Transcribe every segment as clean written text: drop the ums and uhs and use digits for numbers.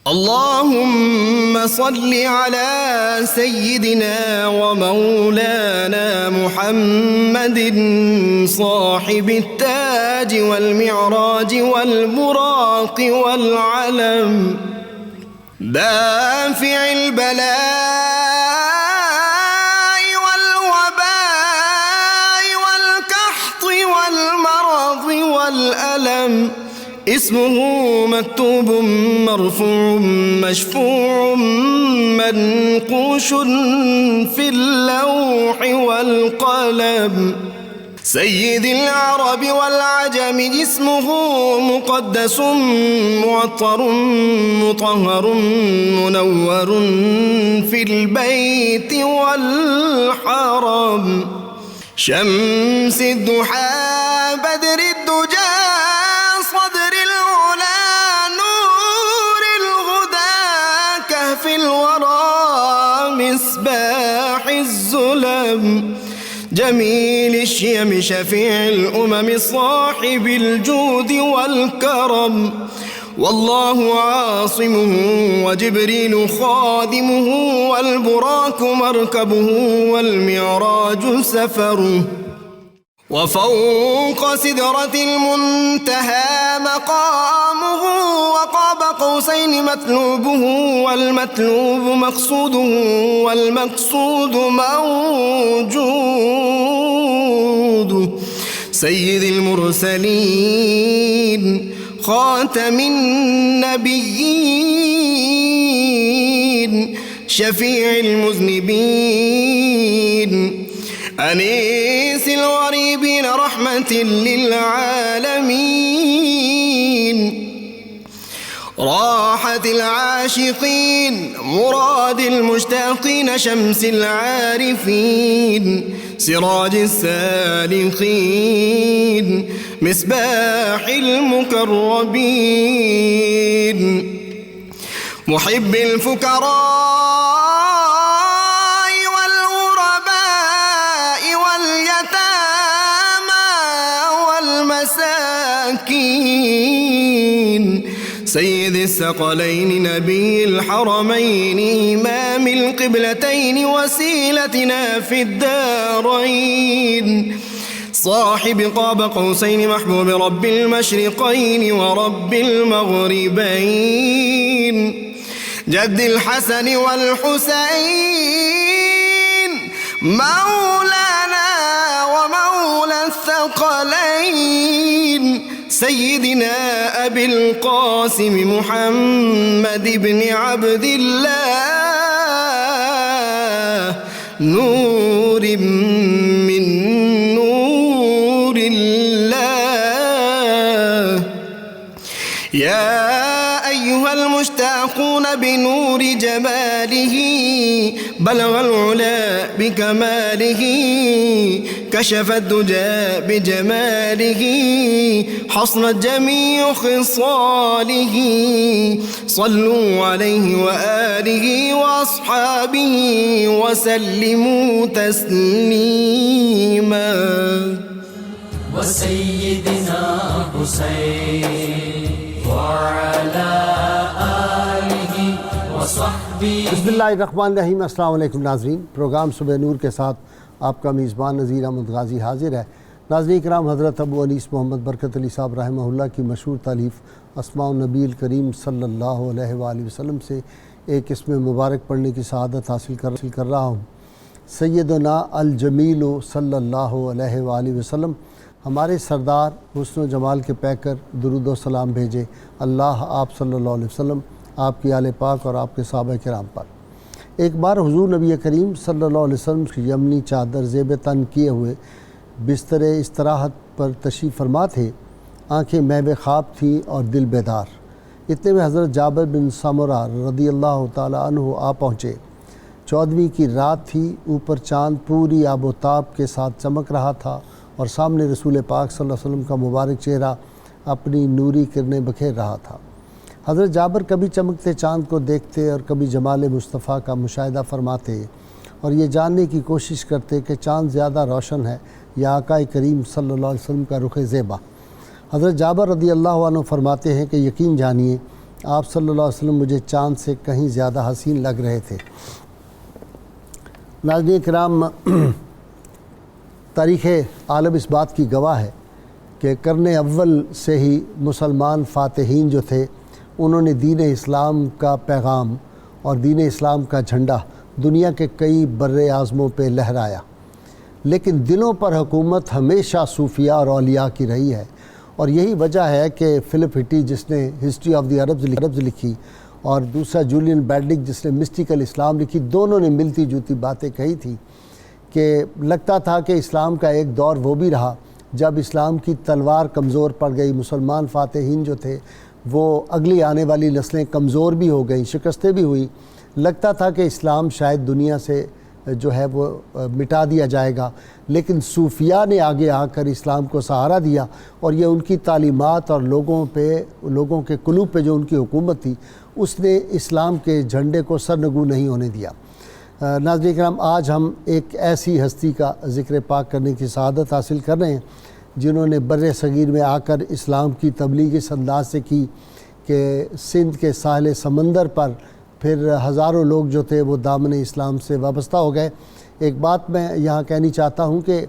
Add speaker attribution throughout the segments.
Speaker 1: اللهم صل على سيدنا ومولانا محمد صاحب التاج والمعراج والبراق والعلم دافع البلاء والوباء والكحط والمرض والألم اسمه مكتوب مرفوع مشفوع منقوش في اللوح والقلم سيد العرب والعجم جسمه مقدس معطر مطهر منور في البيت والحرم شمس الضحى بدر الدجى صدر العلا نور الهدى كهف الورى مصباح الظلم جميل الشيم شفيع الأمم صاحب الجود والكرم والله عاصمه وجبريل خادمه والبراك مركبه والمعراج سفره وفوق سدرة المنتهى مقامه وقاب قوسين مطلوبه والمطلوب مقصوده والمقصود موجود سيد المرسلين خاتم النبيين شفيع المذنبين أنيس الغريبين رحمة للعالمين راحة العاشقين مراد المشتاقين شمس العارفين سراج السالكين مصباح المقربين محب الفقراء سيد الثقلين نبي الحرمين إمام القبلتين وسيلتنا في الدارين صاحب قاب قوسين محبوب رب المشرقين ورب المغربين جد الحسن والحسين مولانا ومولى الثقلين سيدنا أبي القاسم محمد بن عبد الله نور من نور الله يا أيها المشتاقون بنور جماله بلغ العلا بكماله كشف الدجى بجماله حصنت جميع خصاله صلوا عليه وآله وأصحابه وسلموا تسليما
Speaker 2: وسيدنا حسين وعلى آله وصحبه
Speaker 3: بسم اللہ الرحمن الرحیم۔ السلام علیکم ناظرین، پروگرام صبح نور کے ساتھ آپ کا میزبان نذیر احمد غازی حاضر ہے۔ ناظرین کرام، حضرت ابو انیس محمد برکت علی صاحب رحمہ اللہ کی مشہور تالیف اسماء النبی الکریم صلی اللہ علیہ وآلہ وسلم سے ایک اسم مبارک پڑھنے کی سعادت حاصل کر رہا ہوں۔ سیدنا الجمیل صلی اللہ علیہ وآلہ وسلم، ہمارے سردار حسن و جمال کے پیکر، درود و سلام بھیجے اللہ آپ صلی اللہ علیہ وسلم، آپ کی آل پاک اور آپ کے صحابہ کرام پر۔ ایک بار حضور نبی کریم صلی اللہ علیہ وسلم کی یمنی چادر زیب تن کیے ہوئے بستر استراحت پر تشریف فرما تھے۔ آنکھیں محو خواب تھیں اور دل بیدار۔ اتنے میں حضرت جابر بن سمرہ رضی اللہ تعالی عنہ آ پہنچے۔ 14ویں کی رات تھی، اوپر چاند پوری آب و تاب کے ساتھ چمک رہا تھا اور سامنے رسول پاک صلی اللہ علیہ وسلم کا مبارک چہرہ اپنی نوری کرنیں بکھیر رہا تھا۔ حضرت جابر کبھی چمکتے چاند کو دیکھتے اور کبھی جمال مصطفیٰ کا مشاہدہ فرماتے اور یہ جاننے کی کوشش کرتے کہ چاند زیادہ روشن ہے یا آقا کریم صلی اللہ علیہ وسلم کا رخ زیبا۔ حضرت جابر رضی اللہ عنہ فرماتے ہیں کہ یقین جانیے آپ صلی اللہ علیہ وسلم مجھے چاند سے کہیں زیادہ حسین لگ رہے تھے۔ ناظرین کرام، تاریخ عالم اس بات کی گواہ ہے کہ قرن اول سے ہی مسلمان فاتحین جو تھے انہوں نے دین اسلام کا پیغام اور دین اسلام کا جھنڈا دنیا کے کئی بر اعظموں پہ لہرایا، لیکن دلوں پر حکومت ہمیشہ صوفیاء اور اولیاء کی رہی ہے۔ اور یہی وجہ ہے کہ فلپ ہٹی جس نے ہسٹری آف دی عربز لکھی اور دوسرا جولین بیڈلک جس نے مسٹیکل اسلام لکھی، دونوں نے ملتی جوتی باتیں کہی تھی کہ لگتا تھا کہ اسلام کا ایک دور وہ بھی رہا جب اسلام کی تلوار کمزور پڑ گئی، مسلمان فاتحین جو تھے وہ اگلی آنے والی نسلیں کمزور بھی ہو گئیں، شکستیں بھی ہوئی، لگتا تھا کہ اسلام شاید دنیا سے جو ہے وہ مٹا دیا جائے گا، لیکن صوفیاء نے آگے آ کر اسلام کو سہارا دیا اور یہ ان کی تعلیمات اور لوگوں کے قلوب پہ جو ان کی حکومت تھی اس نے اسلام کے جھنڈے کو سرنگوں نہیں ہونے دیا۔ ناظرین کرام، آج ہم ایک ایسی ہستی کا ذکر پاک کرنے کی سعادت حاصل کر رہے ہیں جنہوں نے بر صغیر میں آ کر اسلام کی تبلیغ اس انداز سے کی کہ سندھ کے ساحل سمندر پر پھر ہزاروں لوگ جو تھے وہ دامن اسلام سے وابستہ ہو گئے۔ ایک بات میں یہاں کہنی چاہتا ہوں کہ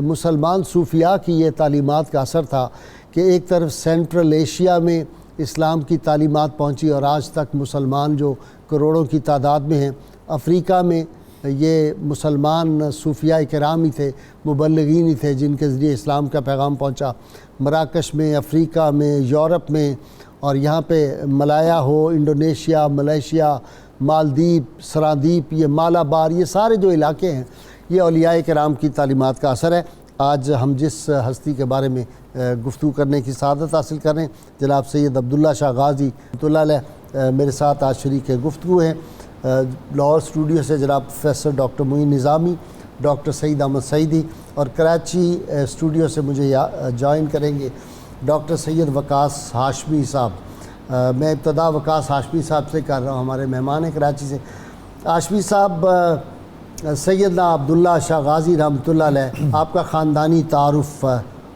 Speaker 3: مسلمان صوفیاء کی یہ تعلیمات کا اثر تھا کہ ایک طرف سینٹرل ایشیا میں اسلام کی تعلیمات پہنچی اور آج تک مسلمان جو کروڑوں کی تعداد میں ہیں، افریقہ میں یہ مسلمان صوفیاء کرام ہی تھے، مبلغین ہی تھے جن کے ذریعے اسلام کا پیغام پہنچا، مراکش میں، افریقہ میں، یورپ میں، اور یہاں پہ ملایا ہو، انڈونیشیا، ملیشیا، مالدیپ، سرادیپ، یہ مالابار، یہ سارے جو علاقے ہیں یہ اولیاء کرام کی تعلیمات کا اثر ہے۔ آج ہم جس ہستی کے بارے میں گفتگو کرنے کی سعادت حاصل کر رہے ہیں جناب سید عبداللہ شاہ غازی رحمۃ اللہ علیہ میرے ساتھ آج شریک گفتگو ہیں۔ لاہور اسٹوڈیو سے جناب پروفیسر ڈاکٹر معین نظامی، ڈاکٹر سعید احمد سعیدی، اور کراچی اسٹوڈیو سے مجھے جوائن کریں گے ڈاکٹر سید وقاص ہاشمی صاحب۔ میں ابتدا وقاص ہاشمی صاحب سے کر رہا ہوں، ہمارے مہمان ہیں کراچی سے۔ ہاشمی صاحب، سیدنا عبداللہ شاہ غازی رحمۃ اللہ علیہ، آپ کا خاندانی تعارف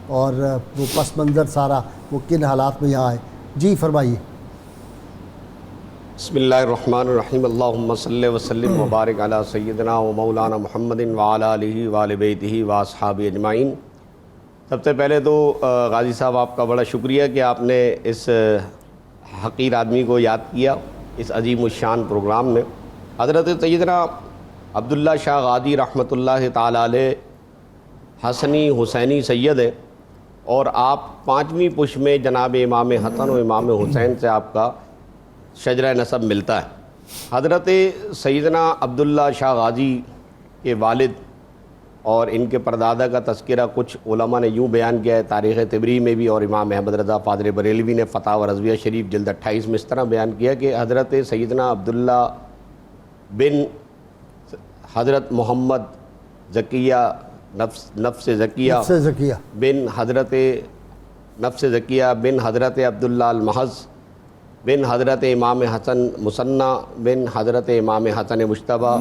Speaker 3: اور وہ پس منظر سارا وہ کن حالات میں یہاں ہے، جی فرمائیے۔
Speaker 4: بسم اللہ الرحمن الرحیم، اللہم صلی وسلم وبارک علی سیدنا و مولانا محمد وعلی آلہ وآل بیتہ واصحابہ اجمعین۔ سب سے پہلے تو غازی صاحب آپ کا بڑا شکریہ کہ آپ نے اس حقیر آدمی کو یاد کیا اس عظیم الشان پروگرام میں۔ حضرت سیدنا عبداللہ شاہ غازی رحمۃ اللہ تعالی علیہ حسنی حسینی سید ہیں، اور آپ 5ویں پش میں جناب امام حسن و امام حسین سے آپ کا شجرہ نسب ملتا ہے۔ حضرت سیدنا عبداللہ شاہ غازی کے والد اور ان کے پردادا کا تذکرہ کچھ علماء نے یوں بیان کیا ہے، تاریخ طبری میں بھی، اور امام احمد رضا فاضل بریلوی نے فتاوی رضویہ شریف جلد 28 میں اس طرح بیان کیا کہ حضرت سیدنا عبداللہ بن حضرت محمد زکیہ نفس زکیہ بن حضرت نفس زکیہ بن حضرت عبداللہ المحض بن حضرت امام حسن مصنع بن حضرت امام حسن مجتبیٰ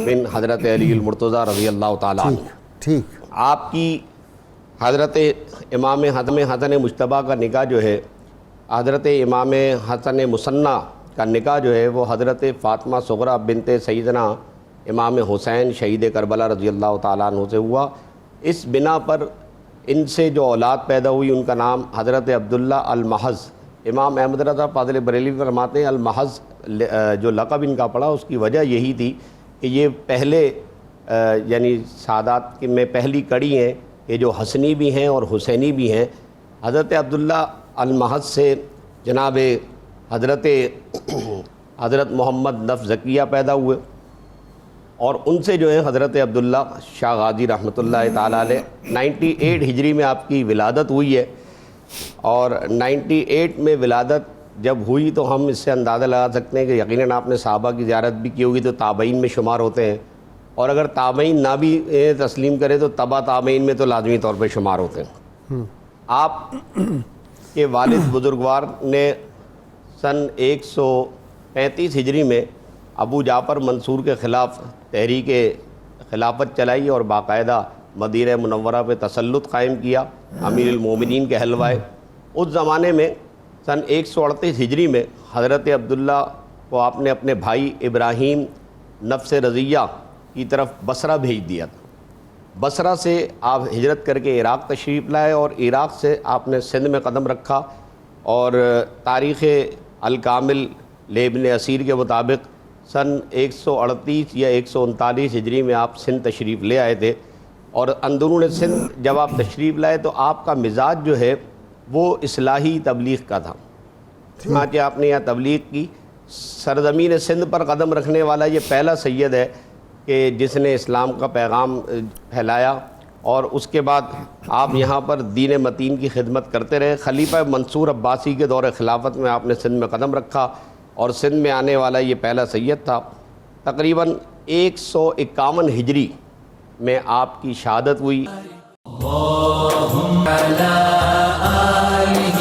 Speaker 4: بن حضرت علی المرتضیٰ رضی اللہ تعالیٰ عنہ۔
Speaker 3: ٹھیک،
Speaker 4: آپ کی حضرت امام حسن مجتبیٰ کا نکاح جو ہے، حضرت امام حسن مصنع کا نکاح جو ہے وہ حضرت فاطمہ صغریٰ بنت سیدنا امام حسین شہید کربلا رضی اللہ تعالیٰ عنہ سے ہوا۔ اس بنا پر ان سے جو اولاد پیدا ہوئی ان کا نام حضرت عبداللہ المحض، امام احمد رضا فاضل بریلوی فرماتے ہیں المحض جو لقب ان کا پڑا اس کی وجہ یہی تھی کہ یہ پہلے یعنی سادات میں پہلی کڑی ہیں یہ جو حسنی بھی ہیں اور حسینی بھی ہیں۔ حضرت عبداللہ المحض سے جناب حضرت محمد نفس زکیہ پیدا ہوئے، اور ان سے جو ہے حضرت عبداللہ شاہ غازی رحمۃ اللہ تعالیٰ علیہ 98 ہجری میں آپ کی ولادت ہوئی ہے، اور 98 میں ولادت جب ہوئی تو ہم اس سے اندازہ لگا سکتے ہیں کہ یقیناً آپ نے صحابہ کی زیارت بھی کی ہوگی تو تابعین میں شمار ہوتے ہیں، اور اگر تابعین نہ بھی تسلیم کرے تو تبع تابعین میں تو لازمی طور پہ شمار ہوتے ہیں۔ آپ کے والد بزرگوار نے سن 135 ہجری میں ابو جعفر منصور کے خلاف تحریک خلافت چلائی اور باقاعدہ مدینہ منورہ پہ تسلط قائم کیا، امیر المومنین کے حلوائے، اس زمانے میں سن 138 ہجری میں حضرت عبداللہ کو آپ نے اپنے بھائی ابراہیم نفس رضیہ کی طرف بصرہ بھیج دیا تھا. بصرہ سے آپ ہجرت کر کے عراق تشریف لائے اور عراق سے آپ نے سندھ میں قدم رکھا, اور تاریخ الکامل لابن اسیر کے مطابق سن 138 یا 139 ہجری میں آپ سندھ تشریف لے آئے تھے. اور اندرون سندھ جب آپ تشریف لائے تو آپ کا مزاج جو ہے وہ اصلاحی تبلیغ کا تھا. چنانچہ آپ نے یہاں تبلیغ کی. سرزمین سندھ پر قدم رکھنے والا یہ پہلا سید ہے کہ جس نے اسلام کا پیغام پھیلایا, اور اس کے بعد آپ یہاں پر دین متین کی خدمت کرتے رہے. خلیفہ منصور عباسی کے دور خلافت میں آپ نے سندھ میں قدم رکھا, اور سندھ میں آنے والا یہ پہلا سید تھا. تقریباً 151 ہجری میں آپ کی شہادت ہوئی.
Speaker 2: اللهم على آله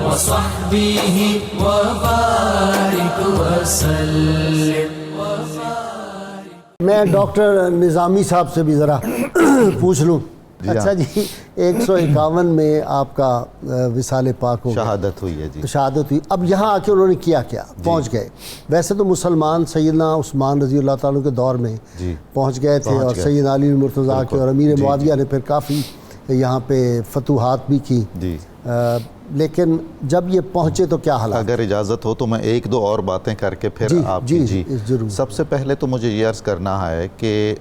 Speaker 2: وصحبه وبارك وسلم.
Speaker 3: میں ڈاکٹر نظامی صاحب سے بھی ذرا پوچھ لوں. اچھا جی, 151 میں آپ کا وصال پاک ہو
Speaker 5: شہادت ہوئی ہے جی.
Speaker 3: شہادت ہوئی. اب یہاں آ کے انہوں نے کیا پہنچ گئے. ویسے تو مسلمان سیدنا عثمان رضی اللہ تعالیٰ کے دور میں پہنچ گئے تھے, اور سیدنا علی مرتضیٰ کے اور امیر معاویہ نے پھر کافی یہاں پہ فتوحات بھی کی جی. لیکن جب یہ پہنچے تو کیا حالات؟
Speaker 5: اگر اجازت ہو تو میں ایک دو اور باتیں کر کے پھر آپ جی
Speaker 3: ضرور.
Speaker 5: سب سے پہلے تو مجھے یہ عرض کرنا ہے کہ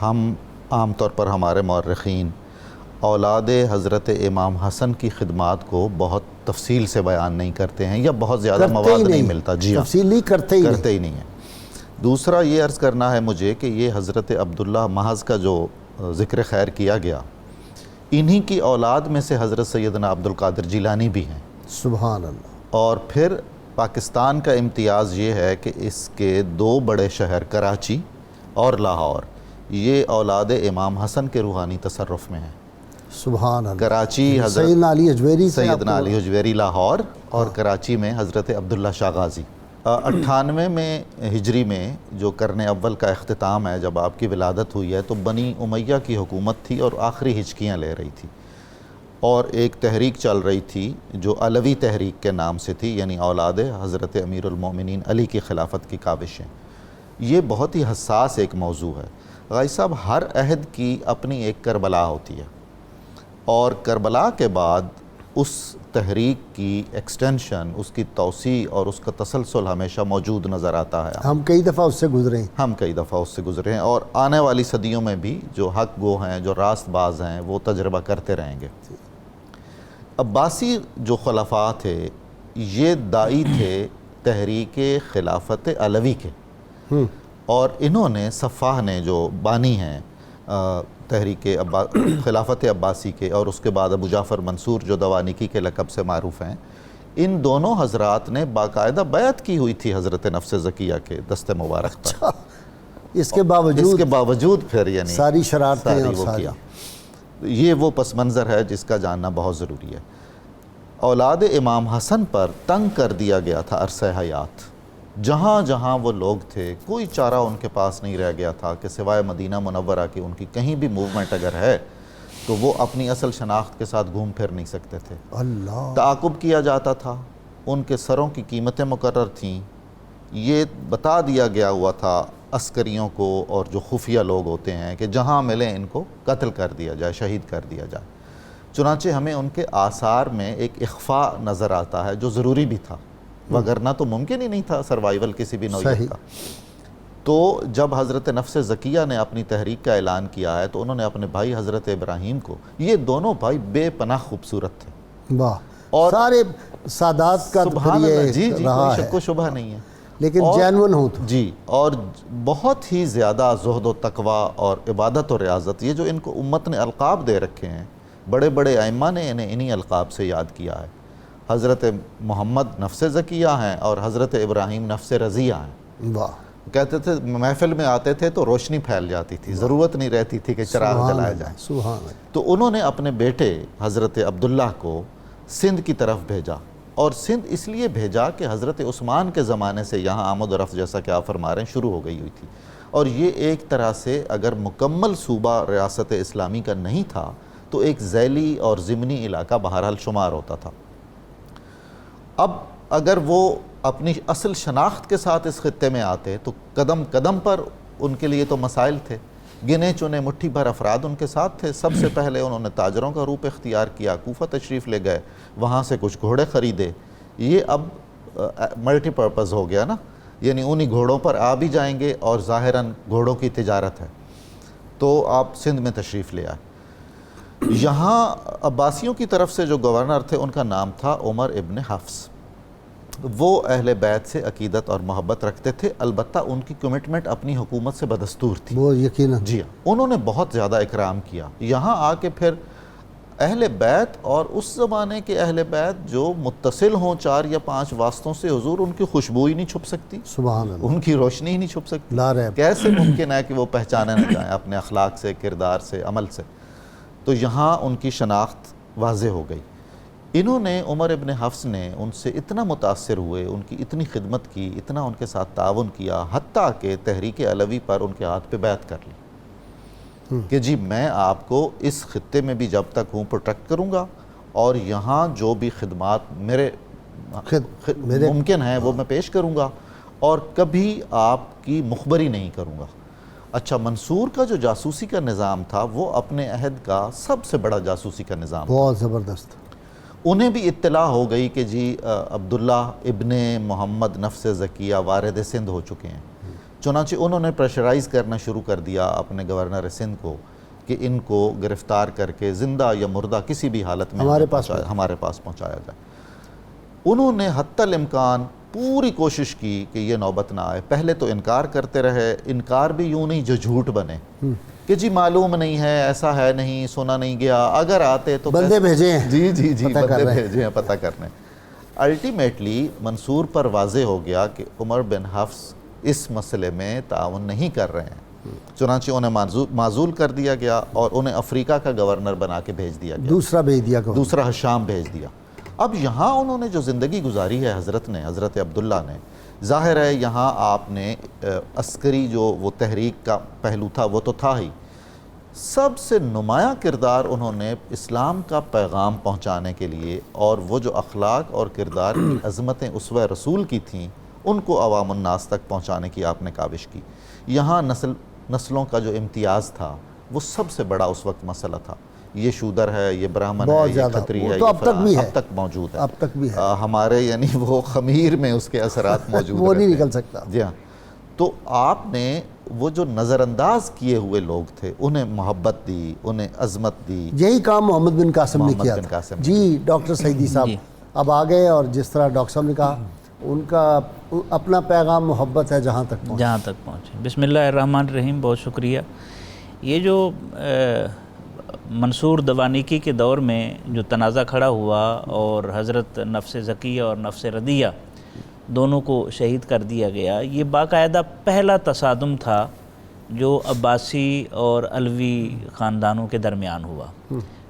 Speaker 5: ہم عام طور پر ہمارے مورخین اولاد حضرت امام حسن کی خدمات کو بہت تفصیل سے بیان نہیں کرتے ہیں, یا بہت زیادہ مواد نہیں ملتا. جی
Speaker 3: تفصیل نہیں کرتے
Speaker 5: ہی نہیں ہے. دوسرا یہ عرض کرنا ہے مجھے کہ یہ حضرت عبداللہ محض کا جو ذکر خیر کیا گیا, انہی کی اولاد میں سے حضرت سیدنا عبدالقادر جیلانی بھی ہیں.
Speaker 3: سبحان اللہ.
Speaker 5: اور پھر پاکستان کا امتیاز یہ ہے کہ اس کے دو بڑے شہر کراچی اور لاہور یہ اولاد امام حسن کے روحانی تصرف میں ہیں.
Speaker 3: سبحان اللہ.
Speaker 5: کراچی حضرت سیدنا علی حجویری لاہور, اور کراچی میں حضرت عبداللہ شاہ غازی. 98 میں ہجری میں جو قرن اول کا اختتام ہے, جب آپ کی ولادت ہوئی ہے, تو بنی امیہ کی حکومت تھی اور آخری ہچکیاں لے رہی تھی, اور ایک تحریک چل رہی تھی جو علوی تحریک کے نام سے تھی, یعنی اولاد حضرت امیر المومنین علی کی خلافت کی کاوشیں. یہ بہت ہی حساس ایک موضوع ہے. غازی صاحب, ہر عہد کی اپنی ایک کربلا ہوتی ہے, اور کربلا کے بعد اس تحریک کی ایکسٹینشن, اس کی توسیع اور اس کا تسلسل ہمیشہ موجود نظر آتا ہے.
Speaker 3: ہم کئی دفعہ اس سے گزرے ہیں, اور آنے والی صدیوں میں بھی جو حق گو ہیں, جو راست باز ہیں, وہ تجربہ کرتے رہیں گے. عباسی جو خلفاء تھے یہ داعی تھے تحریک خلافت علوی کے, اور انہوں نے صفاح نے جو بانی ہیں تحریک خلافت عباسی کے, اور اس کے بعد ابو جعفر منصور جو دوانیکی کے لقب سے معروف ہیں, ان دونوں حضرات نے باقاعدہ بیعت کی ہوئی تھی حضرت نفس زکیہ کے دست مبارک پر. اس کے باوجود
Speaker 5: پھر یعنی
Speaker 3: ساری شرارتیں
Speaker 5: وہ کیا. یہ وہ پس منظر ہے جس کا جاننا بہت ضروری ہے. اولاد امام حسن پر تنگ کر دیا گیا تھا عرصہ حیات. جہاں جہاں وہ لوگ تھے کوئی چارہ ان کے پاس نہیں رہ گیا تھا کہ سوائے مدینہ منورہ کی ان کی کہیں بھی موومنٹ اگر ہے تو وہ اپنی اصل شناخت کے ساتھ گھوم پھر نہیں سکتے تھے. تعاقب کیا جاتا تھا, ان کے سروں کی قیمتیں مقرر تھیں, یہ بتا دیا گیا ہوا تھا عسکریوں کو اور جو خفیہ لوگ ہوتے ہیں کہ جہاں ملیں ان کو قتل کر دیا جائے, شہید کر دیا جائے. چنانچہ ہمیں ان کے آثار میں ایک اخفاء نظر آتا ہے جو ضروری بھی تھا, وگرنہ تو ممکن ہی نہیں تھا سروائیول کسی بھی نوعیت کا. تو جب حضرت نفس زکیہ نے اپنی تحریک کا اعلان کیا ہے تو انہوں نے اپنے بھائی حضرت ابراہیم کو, یہ دونوں بھائی بے پناہ خوبصورت تھے,
Speaker 3: اور سارے سادات کا
Speaker 5: جی کوئی شک و شبہ نہیں ہے,
Speaker 3: لیکن جینون ہوں
Speaker 5: جی, اور بہت ہی زیادہ زہد و تقوی اور عبادت و ریاضت. یہ جو ان کو امت نے القاب دے رکھے ہیں, بڑے بڑے ائمہ نے انہیں انہی القاب سے یاد کیا ہے. حضرت محمد نفس زکیہ ہیں اور حضرت ابراہیم نفس رضیہ ہیں. کہتے تھے محفل میں آتے تھے تو روشنی پھیل جاتی تھی, ضرورت نہیں رہتی تھی کہ چراغ جلائے جائیں. تو انہوں نے اپنے بیٹے حضرت عبداللہ کو سندھ کی طرف بھیجا, اور سندھ اس لیے بھیجا کہ حضرت عثمان کے زمانے سے یہاں آمد و رفت جیسا کہ آپ فرما رہے ہیں شروع ہو گئی ہوئی تھی, اور یہ ایک طرح سے اگر مکمل صوبہ ریاست اسلامی کا نہیں تھا تو ایک ذیلی اور ضمنی علاقہ بہرحال شمار ہوتا تھا۔ اب اگر وہ اپنی اصل شناخت کے ساتھ اس خطے میں آتے تو قدم قدم پر ان کے لیے تو مسائل تھے، گنے چنے مٹھی بھر افراد ان کے ساتھ تھے۔ سب سے پہلے انہوں نے تاجروں کا روپ اختیار کیا، کوفہ تشریف لے گئے، وہاں سے کچھ گھوڑے خریدے۔ یہ اب ملٹی پرپز ہو گیا نا، یعنی انہی گھوڑوں پر آ بھی جائیں گے اور ظاہراً گھوڑوں کی تجارت ہے۔ تو آپ سندھ میں تشریف لے آئے۔ یہاں عباسیوں کی طرف سے جو گورنر تھے ان کا نام تھا عمر ابن حفص۔ وہ اہل بیت سے عقیدت اور محبت رکھتے تھے، البتہ ان کی کمٹمنٹ اپنی حکومت سے بدستور تھی۔
Speaker 3: وہ یقیناً
Speaker 5: جی ہاں، انہوں نے بہت زیادہ اکرام کیا۔ یہاں آ کے پھر اہل بیت اور اس زمانے کے اہل بیت جو متصل ہوں 4 یا 5 واسطوں سے، حضور ان کی خوشبو ہی نہیں چھپ سکتی،
Speaker 3: سبحان اللہ،
Speaker 5: ان کی روشنی ہی نہیں چھپ سکتی۔
Speaker 3: لا ریب۔
Speaker 5: کیسے ممکن ہے کہ وہ پہچانے نہ جائیں اپنے اخلاق سے، کردار سے، عمل سے؟ تو یہاں ان کی شناخت واضح ہو گئی۔ انہوں نے، عمر ابن حفص نے ان سے اتنا متاثر ہوئے، ان کی اتنی خدمت کی، اتنا ان کے ساتھ تعاون کیا، حتیٰ کہ تحریک علوی پر ان کے ہاتھ پہ بیعت کر لی کہ جی میں آپ کو اس خطے میں بھی جب تک ہوں پروٹیکٹ کروں گا، اور یہاں جو بھی خدمات میرے ممکن ہیں وہ میں پیش کروں گا، اور کبھی آپ کی مخبری نہیں کروں گا۔ اچھا، منصور کا جو جاسوسی کا نظام تھا وہ اپنے عہد کا سب سے بڑا جاسوسی کا نظام تھا۔
Speaker 3: بہت زبردست۔
Speaker 5: انہیں بھی اطلاع ہو گئی کہ جی عبداللہ ابن محمد نفس زکیہ وارد سندھ ہو چکے ہیں، چنانچہ انہوں نے پریشرائز کرنا شروع کر دیا اپنے گورنر سندھ کو کہ ان کو گرفتار کر کے زندہ یا مردہ کسی بھی حالت میں ہمارے پاس پہنچایا جائے۔ انہوں نے حتی الامکان پوری کوشش کی کہ یہ نوبت نہ آئے۔ پہلے تو انکار کرتے رہے، انکار بھی یوں نہیں جو جھوٹ بنے کہ جی معلوم نہیں ہے، ایسا ہے نہیں، سنا نہیں گیا، اگر آتے تو
Speaker 3: بندے بھیجے ہیں،
Speaker 5: جی بندے بھیجے ہیں پتہ کرنے۔ الٹیمیٹلی منصور پر واضح ہو گیا کہ عمر بن حفص اس مسئلے میں تعاون نہیں کر رہے ہیں، چنانچہ انہیں معزول کر دیا گیا اور انہیں افریقہ کا گورنر بنا کے بھیج دیا گیا، دوسرا شام بھیج دیا۔ اب یہاں انہوں نے جو زندگی گزاری ہے حضرت عبداللہ نے، ظاہر ہے یہاں آپ نے عسکری جو وہ تحریک کا پہلو تھا وہ تو تھا ہی، سب سے نمایاں کردار انہوں نے اسلام کا پیغام پہنچانے کے لیے اور وہ جو اخلاق اور کردار کی عظمتیں اسوہ رسول کی تھیں ان کو عوام الناس تک پہنچانے کی آپ نے کاوش کی۔ یہاں نسلوں کا جو امتیاز تھا وہ سب سے بڑا اس وقت مسئلہ تھا، یہ شودر ہے، یہ برہمن ہے، یہ کھتری ہے،
Speaker 3: اب تک بھی ہے،
Speaker 5: اب تک موجود ہے،
Speaker 3: اب تک بھی ہے
Speaker 5: ہمارے یعنی وہ خمیر میں اس کے اثرات موجود
Speaker 3: وہ نہیں نکل سکتا۔
Speaker 5: جی ہاں، تو آپ نے وہ جو نظر انداز کیے ہوئے لوگ تھے انہیں محبت دی، انہیں عظمت دی۔
Speaker 3: یہی کام محمد بن قاسم نے کیا تھا۔ جی ڈاکٹر سعیدی صاحب اب آ گئے، اور جس طرح ڈاکٹر صاحب نے کہا ان کا اپنا پیغام محبت ہے جہاں تک
Speaker 6: پہنچے۔ بسم اللہ الرحمن الرحیم، بہت شکریہ۔ یہ جو منصور دوانیکی کے دور میں جو تنازع کھڑا ہوا اور حضرت نفس زکیہ اور نفس ردیہ دونوں کو شہید کر دیا گیا، یہ باقاعدہ پہلا تصادم تھا جو عباسی اور علوی خاندانوں کے درمیان ہوا،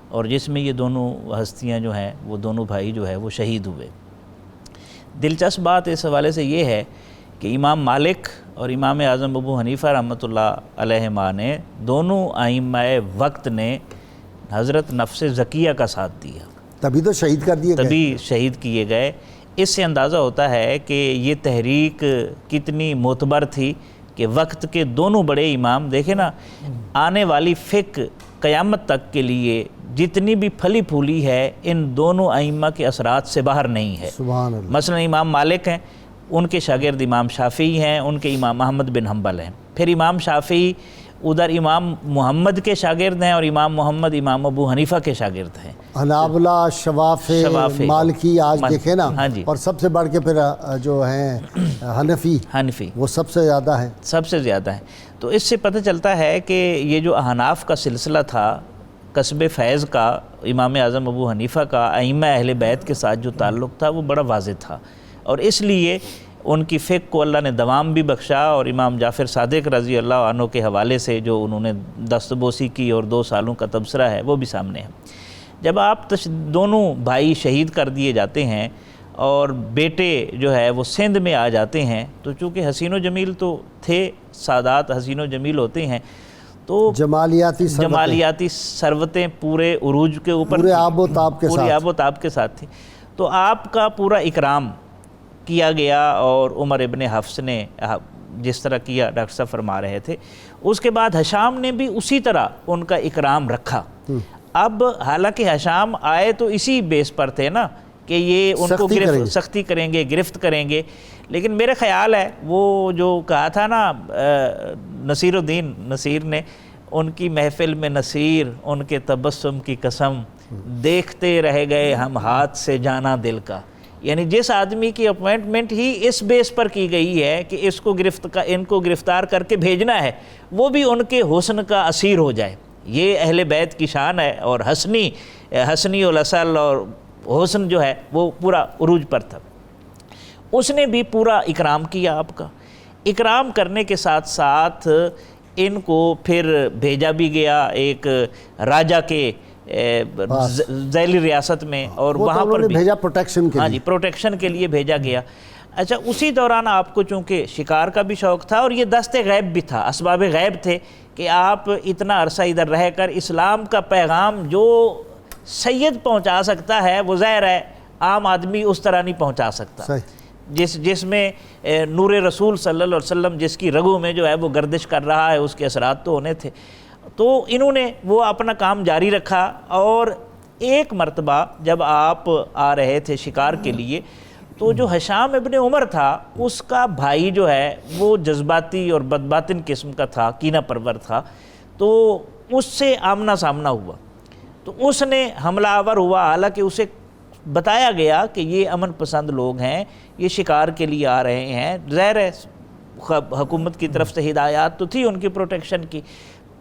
Speaker 6: اور جس میں یہ دونوں ہستیاں جو ہیں، وہ دونوں بھائی جو ہے وہ شہید ہوئے۔ دلچسپ بات اس حوالے سے یہ ہے کہ امام مالک اور امام اعظم ابو حنیفہ رحمۃ اللہ علیہما نے دونوں ائمہ وقت نے حضرت نفس زکیہ کا ساتھ دیا،
Speaker 3: تبھی تو شہید کر دیے گئے،
Speaker 6: تبھی شہید کیے گئے۔ اس سے اندازہ ہوتا ہے کہ یہ تحریک کتنی معتبر تھی کہ وقت کے دونوں بڑے امام، دیکھیں نا، آنے والی فقہ قیامت تک کے لیے جتنی بھی پھلی پھولی ہے ان دونوں ائمہ کے اثرات سے باہر نہیں ہے۔
Speaker 3: سبحان اللہ۔
Speaker 6: مثلا امام مالک ہیں، ان کے شاگرد امام شافعی ہیں، ان کے امام احمد بن حنبل ہیں، پھر امام شافعی ادھر امام محمد کے شاگرد ہیں، اور امام محمد امام ابو حنیفہ کے شاگرد ہیں۔
Speaker 3: حنابلہ، شوافی، مالکی آج دیکھیں نا،
Speaker 6: ہاں جی،
Speaker 3: اور سب سے بڑھ کے پھر جو ہیں حنفی وہ سب سے زیادہ ہیں،
Speaker 6: سب سے زیادہ ہیں۔ تو اس سے پتہ چلتا ہے کہ یہ جو احناف کا سلسلہ تھا، قصب فیض کا، امام اعظم ابو حنیفہ کا ائمہ اہل بیت کے ساتھ جو تعلق تھا وہ بڑا واضح تھا، اور اس لیے ان کی فقہ کو اللہ نے دوام بھی بخشا، اور امام جعفر صادق رضی اللہ عنہ کے حوالے سے جو انہوں نے دستبوسی کی اور 2 سالوں کا تبصرہ ہے وہ بھی سامنے ہے۔ جب آپ دونوں بھائی شہید کر دیے جاتے ہیں اور بیٹے جو ہے وہ سندھ میں آ جاتے ہیں، تو چونکہ حسین و جمیل تو تھے، سادات حسین و جمیل ہوتے ہیں، تو
Speaker 3: جمالیاتی
Speaker 6: ثروتیں پورے عروج کے اوپر
Speaker 3: پورے آب و تاب کے
Speaker 6: پورے آب و تاب کے ساتھ تھی. تو آپ کا پورا اکرام کیا گیا، اور عمر ابن حفص نے جس طرح کیا ڈاکٹر صاحب فرما رہے تھے، اس کے بعد ہشام نے بھی اسی طرح ان کا اکرام رکھا. اب حالانکہ ہشام آئے تو اسی بیس پر تھے نا کہ یہ ان کو سختی کریں گے، گرفت کریں گے، لیکن میرے خیال ہے وہ جو کہا تھا نا نصیر الدین نصیر نے، ان کی محفل میں نصیر ان کے تبسم کی قسم، دیکھتے رہ گئے ہم ہاتھ سے جانا دل کا. یعنی جس آدمی کی اپوائنٹمنٹ ہی اس بیس پر کی گئی ہے کہ ان کو گرفتار کر کے بھیجنا ہے، وہ بھی ان کے حسن کا اسیر ہو جائے. یہ اہل بیت کی شان ہے، اور حسنی الاصل اور حسن جو ہے وہ پورا عروج پر تھا. اس نے بھی پورا اکرام کیا آپ کا. اکرام کرنے کے ساتھ ساتھ ان کو پھر بھیجا بھی گیا ایک راجہ کے ذیلی ریاست میں، اور وہاں پر
Speaker 3: بھیجا پروٹیکشن کے لیے.
Speaker 6: ہاں جی، پروٹیکشن کے لیے بھیجا گیا. اچھا، اسی دوران آپ کو چونکہ شکار کا بھی شوق تھا، اور یہ دست غیب بھی تھا، اسباب غیب تھے کہ آپ اتنا عرصہ ادھر رہ کر اسلام کا پیغام جو سید پہنچا سکتا ہے، وہ ظاہر ہے عام آدمی اس طرح نہیں پہنچا سکتا. جس میں نور رسول صلی اللہ علیہ وسلم جس کی رگوں میں جو ہے وہ گردش کر رہا ہے، اس کے اثرات تو ہونے تھے. تو انہوں نے وہ اپنا کام جاری رکھا. اور ایک مرتبہ جب آپ آ رہے تھے شکار کے لیے، تو جو ہشام ابن عمر تھا، اس کا بھائی جو ہے وہ جذباتی اور بدباطن قسم کا تھا، کینہ پرور تھا. تو اس سے آمنا سامنا ہوا، تو اس نے حملہ آور ہوا. حالانکہ اسے بتایا گیا کہ یہ امن پسند لوگ ہیں، یہ شکار کے لیے آ رہے ہیں، ظاہر ہے حکومت کی طرف سے ہدایات تو تھی ان کی پروٹیکشن کی.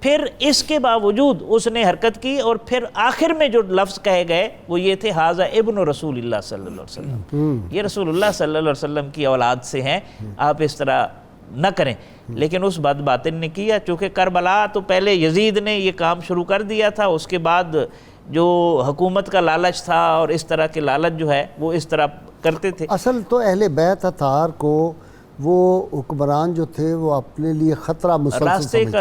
Speaker 6: پھر اس کے باوجود اس نے حرکت کی، اور پھر آخر میں جو لفظ کہے گئے وہ یہ تھے، ھذا ابن رسول اللہ صلی اللہ علیہ وسلم، یہ رسول اللہ صلی اللہ علیہ وسلم کی اولاد سے ہیں، آپ اس طرح نہ کریں. لیکن اس بد باطن نے کیا، چونکہ کربلا تو پہلے یزید نے یہ کام شروع کر دیا تھا، اس کے بعد جو حکومت کا لالچ تھا اور اس طرح کے لالچ جو ہے وہ اس طرح کرتے تھے.
Speaker 3: اصل تو اہل بیت اطہار کو وہ حکمران جو تھے وہ اپنے لیے خطرہ مسلسل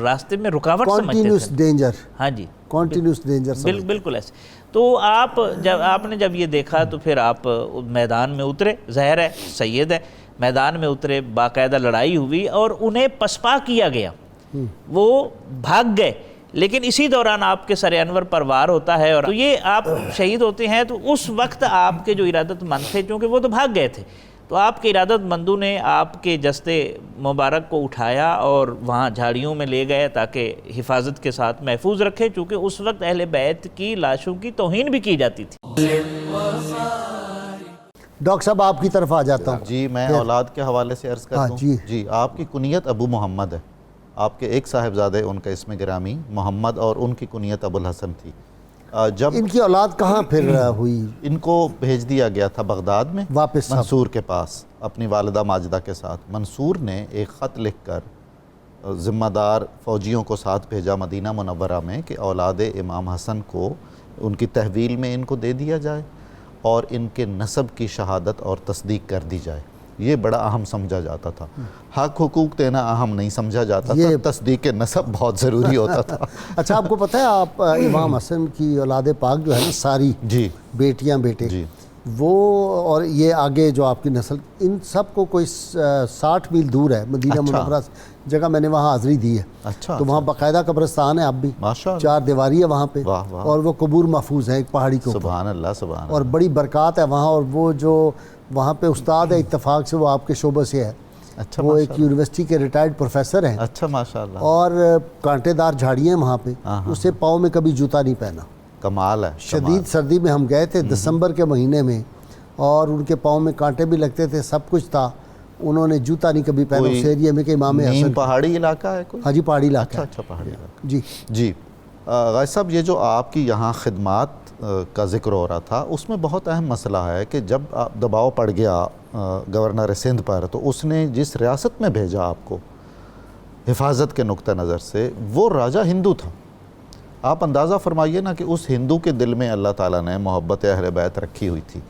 Speaker 6: راستے میں رکاوٹ سمجھتے تھے.
Speaker 3: Continuous danger.
Speaker 6: ہاں جی،
Speaker 3: کنٹینیوس ڈینجر.
Speaker 6: بالکل ایسے. تو آپ نے جب یہ دیکھا تو پھر آپ میدان میں اترے. ظاہر ہے سید ہے، میدان میں اترے، باقاعدہ لڑائی ہوئی اور انہیں پسپا کیا گیا، وہ بھاگ گئے. لیکن اسی دوران آپ کے سر انور پر وار ہوتا ہے، اور تو یہ آپ شہید ہوتے ہیں. تو اس وقت آپ کے جو ارادت مند تھے، چونکہ وہ تو بھاگ گئے تھے، تو آپ کے ارادت مندوں نے آپ کے جستے مبارک کو اٹھایا اور وہاں جھاڑیوں میں لے گئے تاکہ حفاظت کے ساتھ محفوظ رکھے، چونکہ اس وقت اہل بیت کی لاشوں کی توہین بھی کی جاتی تھی.
Speaker 3: ڈاکٹر صاحب آپ کی طرف آ جاتا ہوں.
Speaker 5: جی، میں اولاد کے حوالے سے عرض کر دوں. جی، آپ کی کنیت ابو محمد ہے. آپ کے ایک صاحبزادے، ان کا اسم گرامی محمد، اور ان کی کنیت ابو الحسن تھی. جب
Speaker 3: ان کی اولاد کہاں پھر ہوئی؟
Speaker 5: ان کو بھیج دیا گیا تھا بغداد میں
Speaker 3: واپس
Speaker 5: منصور کے پاس اپنی والدہ ماجدہ کے ساتھ. منصور نے ایک خط لکھ کر ذمہ دار فوجیوں کو ساتھ بھیجا مدینہ منورہ میں کہ اولاد امام حسن کو ان کی تحویل میں ان کو دے دیا جائے، اور ان کے نسب کی شہادت اور تصدیق کر دی جائے. یہ بڑا اہم سمجھا جاتا تھا. حق حقوق دینا اہم نہیں سمجھا جاتا تھا، تصدیق نسب بہت ضروری ہوتا تھا.
Speaker 3: اچھا، آپ کو پتہ ہے آپ امام حسن کی اولاد پاک جو ہے نا، ساری
Speaker 5: جی
Speaker 3: بیٹیاں بیٹے، وہ اور یہ آگے جو آپ کی نسل، ان سب کو کوئی 60 میل دور ہے مدینہ منورہ جگہ. میں نے وہاں حاضری دی ہے. تو وہاں باقاعدہ قبرستان ہے اب بھی، 4 دیواری ہے وہاں پہ، اور وہ قبور محفوظ ہیں ایک پہاڑی کے اوپر.
Speaker 5: سبحان اللہ، سبحان اللہ.
Speaker 3: اور بڑی برکات ہے وہاں. اور وہ جو وہاں پہ استاد ہے اتفاق سے، وہ آپ کے شعبہ سے ہے.
Speaker 5: اچھا،
Speaker 3: وہ ایک یونیورسٹی کے ریٹائرڈ پروفیسر ہیں.
Speaker 5: اچھا، ماشاءاللہ.
Speaker 3: اور کانٹے دار جھاڑیاں ہیں وہاں پہ. اسے پاؤں میں کبھی جوتا نہیں پہنا.
Speaker 5: کمال ہے.
Speaker 3: شدید سردی میں ہم گئے تھے دسمبر کے مہینے میں، اور ان کے پاؤں میں کانٹے بھی لگتے تھے، سب کچھ تھا. انہوں نے جوتا نہیں کبھی پہنا اس ایریے میں کہ امام حسن.
Speaker 5: پہاڑی علاقہ ہے کوئی؟
Speaker 3: ہاں جی، پہاڑی علاقہ.
Speaker 5: اچھا، پہاڑی علاقہ.
Speaker 3: جی
Speaker 5: غازی صاحب، یہ جو آپ کی یہاں خدمات کا ذکر ہو رہا تھا، اس میں بہت اہم مسئلہ ہے کہ جب دباؤ پڑ گیا گورنر سندھ پر، تو اس نے جس ریاست میں بھیجا آپ کو حفاظت کے نقطہ نظر سے، وہ راجہ ہندو تھا. آپ اندازہ فرمائیے نا کہ اس ہندو کے دل میں اللہ تعالیٰ نے محبت اہل بیت رکھی ہوئی تھی،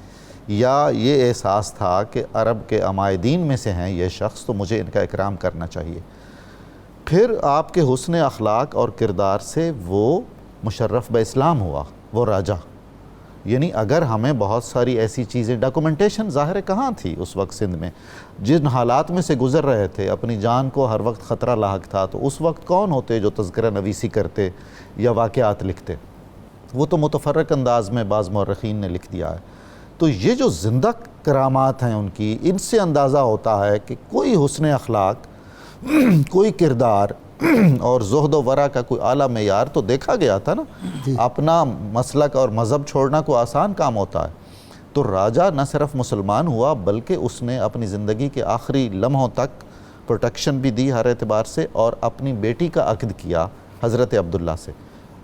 Speaker 5: یا یہ احساس تھا کہ عرب کے عمائدین میں سے ہیں یہ شخص، تو مجھے ان کا اکرام کرنا چاہیے. پھر آپ کے حسن اخلاق اور کردار سے وہ مشرف بہ اسلام ہوا وہ راجہ. یعنی اگر ہمیں بہت ساری ایسی چیزیں، ڈاکومنٹیشن ظاہر کہاں تھی اس وقت سندھ میں، جن حالات میں سے گزر رہے تھے، اپنی جان کو ہر وقت خطرہ لاحق تھا، تو اس وقت کون ہوتے جو تذکرہ نویسی کرتے یا واقعات لکھتے؟ وہ تو متفرق انداز میں بعض مورخین نے لکھ دیا ہے. تو یہ جو زندہ کرامات ہیں ان کی، ان سے اندازہ ہوتا ہے کہ کوئی حسن اخلاق، کوئی کردار اور زہد و ورع کا کوئی اعلیٰ معیار تو دیکھا گیا تھا نا. اپنا مسلک اور مذہب چھوڑنا کوئی آسان کام ہوتا ہے. تو راجہ نہ صرف مسلمان ہوا بلکہ اس نے اپنی زندگی کے آخری لمحوں تک پروٹیکشن بھی دی ہر اعتبار سے، اور اپنی بیٹی کا عقد کیا حضرت عبداللہ سے.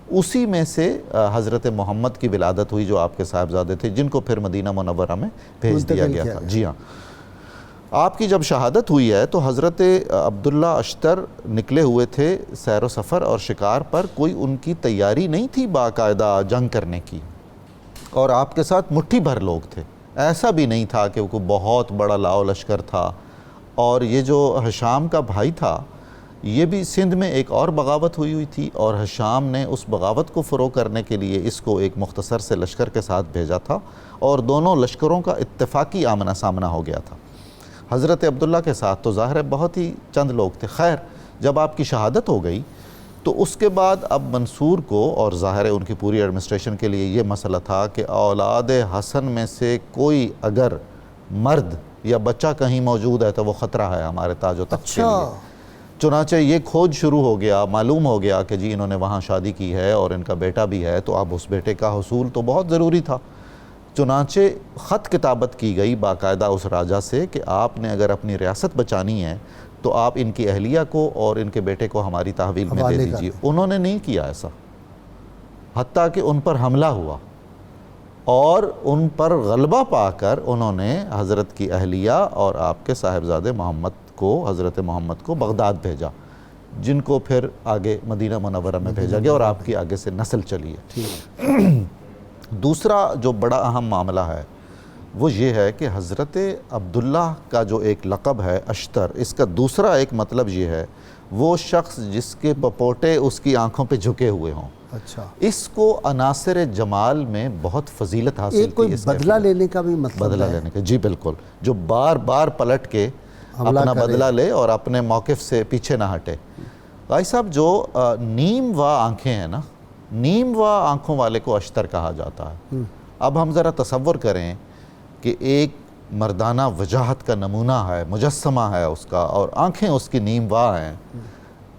Speaker 5: اسی میں سے حضرت محمد کی ولادت ہوئی جو آپ کے صاحبزادے تھے، جن کو پھر مدینہ منورہ میں بھیج دیا گیا تھا. جی ہاں. آپ کی جب شہادت ہوئی ہے تو حضرت عبداللہ اشتر نکلے ہوئے تھے سیر و سفر اور شکار پر. کوئی ان کی تیاری نہیں تھی باقاعدہ جنگ کرنے کی، اور آپ کے ساتھ مٹھی بھر لوگ تھے. ایسا بھی نہیں تھا کہ کوئی بہت بڑا لاؤ لشکر تھا. اور یہ جو حشام کا بھائی تھا، یہ بھی سندھ میں ایک اور بغاوت ہوئی تھی، اور حشام نے اس بغاوت کو فروغ کرنے کے لیے اس کو ایک مختصر سے لشکر کے ساتھ بھیجا تھا، اور دونوں لشکروں کا اتفاقی آمنا سامنا ہو گیا تھا. حضرت عبداللہ کے ساتھ تو ظاہر ہے بہت ہی چند لوگ تھے. خیر، جب آپ کی شہادت ہو گئی تو اس کے بعد اب منصور کو، اور ظاہر ہے ان کی پوری ایڈمنسٹریشن کے لیے یہ مسئلہ تھا کہ اولاد حسن میں سے کوئی اگر مرد یا بچہ کہیں موجود ہے تو وہ خطرہ ہے ہمارے تاج و تخت کے لیے. چنانچہ یہ کھوج شروع ہو گیا. معلوم ہو گیا کہ جی انہوں نے وہاں شادی کی ہے اور ان کا بیٹا بھی ہے، تو اب اس بیٹے کا حصول تو بہت ضروری تھا. چنانچہ خط کتابت کی گئی باقاعدہ اس راجہ سے کہ آپ نے اگر اپنی ریاست بچانی ہے تو آپ ان کی اہلیہ کو اور ان کے بیٹے کو ہماری تحویل میں دے دیجیے. انہوں نے نہیں کیا ایسا، حتیٰ کہ ان پر حملہ ہوا اور ان پر غلبہ پا کر انہوں نے حضرت کی اہلیہ اور آپ کے صاحبزادے محمد کو، حضرت محمد کو بغداد بھیجا، جن کو پھر آگے مدینہ منورہ میں بھیجا گیا اور آپ کی آگے سے نسل چلی ہے. دوسرا جو بڑا اہم معاملہ ہے وہ یہ ہے کہ حضرت عبداللہ کا جو ایک لقب ہے اشتر، اس کا دوسرا ایک مطلب یہ ہے وہ شخص جس کے پپوٹے اس کی آنکھوں پہ جھکے ہوئے ہوں.
Speaker 3: اچھا.
Speaker 5: اس کو عناصر جمال میں بہت فضیلت حاصل کی.
Speaker 3: ایک کوئی بدلہ لینے کا بھی مطلب
Speaker 5: بدلہ لینے کا، جی بالکل، جو بار بار پلٹ کے اپنا بدلہ لے اور اپنے موقف سے پیچھے نہ ہٹے. بھائی صاحب، جو نیم و آنکھیں ہیں نا، نیم و آنکھوں والے کو اشتر کہا جاتا ہے. اب ہم ذرا تصور کریں کہ ایک مردانہ وجاہت کا نمونہ ہے، مجسمہ ہے اس کا، اور آنکھیں اس کی نیم واہ ہیں.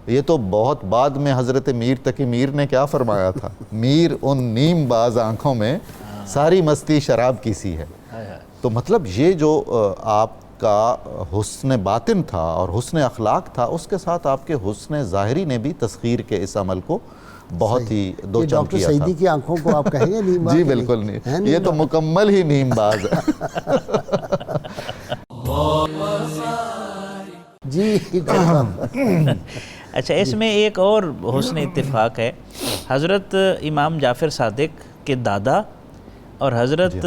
Speaker 5: یہ تو بہت بعد میں حضرت میر تقی میر نے کیا فرمایا تھا، میر ان نیم باز آنکھوں میں ساری مستی شراب کی سی ہے. تو مطلب یہ جو آپ کا حسن باطن تھا اور حسن اخلاق تھا، اس کے ساتھ آپ کے حسن ظاہری نے بھی تسخیر کے اس عمل کو بہت ہی دو چم
Speaker 3: ڈاکٹر
Speaker 5: کیا تھا.
Speaker 3: سعیدی کی آنکھوں کو آپ کہیں گے نیم باز؟
Speaker 5: جی بالکل نہیں، یہ تو مکمل ہی نیم باز ہے.
Speaker 3: جی.
Speaker 6: اچھا، اس میں ایک اور حسن اتفاق ہے. حضرت امام جعفر صادق کے دادا اور حضرت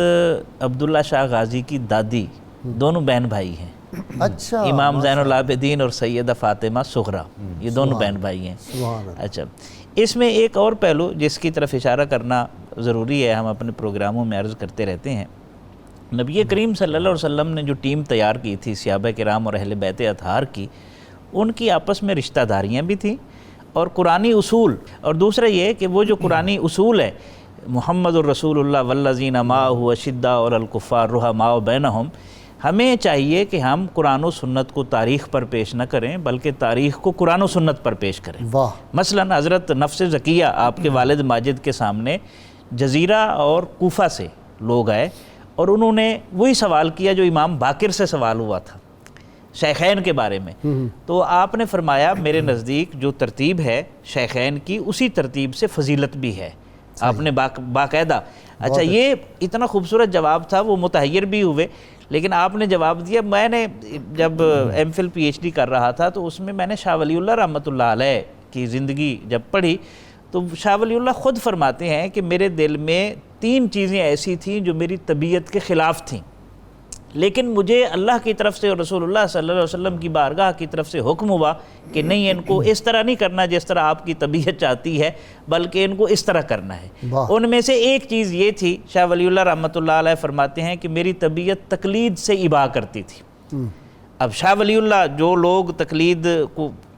Speaker 6: عبداللہ شاہ غازی کی دادی دونوں بہن بھائی ہیں.
Speaker 3: اچھا.
Speaker 6: امام زین العابدین اور سیدہ فاطمہ صغریٰ، یہ دونوں بہن بھائی ہیں. اچھا، اس میں ایک اور پہلو جس کی طرف اشارہ کرنا ضروری ہے، ہم اپنے پروگراموں میں عرض کرتے رہتے ہیں. نبی کریم صلی اللہ علیہ وسلم نے جو ٹیم تیار کی تھی صحابہ کرام اور اہل بیت اطہار کی، ان کی آپس میں رشتہ داریاں بھی تھیں اور قرآنی اصول. اور دوسرا یہ کہ وہ جو قرآنی اصول ہے، محمد الرسول اللہ والذین معہ اشداء علی الکفار رحماء بینہم، ہمیں چاہیے کہ ہم قرآن و سنت کو تاریخ پر پیش نہ کریں بلکہ تاریخ کو قرآن و سنت پر پیش کریں.
Speaker 3: واہ.
Speaker 6: مثلا حضرت نفس زکیہ آپ کے والد ماجد کے سامنے جزیرہ اور کوفہ سے لوگ آئے اور انہوں نے وہی سوال کیا جو امام باقر سے سوال ہوا تھا شیخین کے بارے میں. تو آپ نے فرمایا میرے نزدیک جو ترتیب ہے شیخین کی، اسی ترتیب سے فضیلت بھی ہے. آپ نے باقاعدہ، اچھا یہ اتنا خوبصورت جواب تھا، وہ متحیر بھی ہوئے. لیکن آپ نے جواب دیا. میں نے جب M Phil P H D کر رہا تھا تو اس میں نے شاہ ولی اللہ رحمۃ اللہ علیہ کی زندگی جب پڑھی تو شاہ ولی اللہ خود فرماتے ہیں کہ میرے دل میں 3 چیزیں ایسی تھیں جو میری طبیعت کے خلاف تھیں. لیکن مجھے اللہ کی طرف سے اور رسول اللہ صلی اللہ علیہ وسلم کی بارگاہ کی طرف سے حکم ہوا کہ نہیں، ان کو اس طرح نہیں کرنا جس طرح آپ کی طبیعت چاہتی ہے، بلکہ ان کو اس طرح کرنا ہے۔ ان میں سے ایک چیز یہ تھی، شاہ ولی اللہ رحمۃ اللہ علیہ فرماتے ہیں کہ میری طبیعت تقلید سے ابا کرتی تھی۔ اب شاہ ولی اللہ، جو لوگ تقلید